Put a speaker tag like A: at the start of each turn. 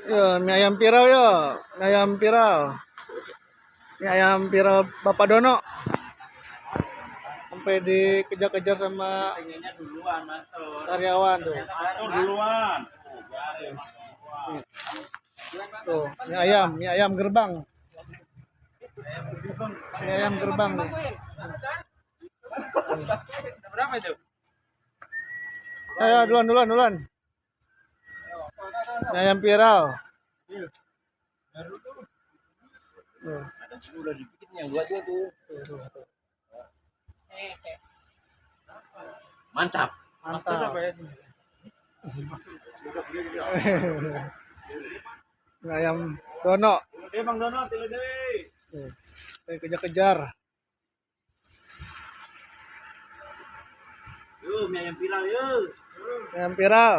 A: Yo, mie ayam viral yo. Mie ayam viral. Mie ayam viral Bapak Dono. Sampai dikejar-kejar sama
B: pengennya duluan mas
A: karyawan tuh.
B: duluan
A: Tuh, mie ayam gerbang. Mie ayam gerbang nih.
B: berapa itu?
A: Ayo duluan. Mie ayam viral. Tuh.
B: Udah dibikinnya gua tuh. Mantap.
A: Mantap. Mie ayam Dono.
B: Bang Dono, Tuh.
A: Tuh, kejar-kejar.
B: Yuk, mie ayam viral yuk.
A: Mie ayam viral.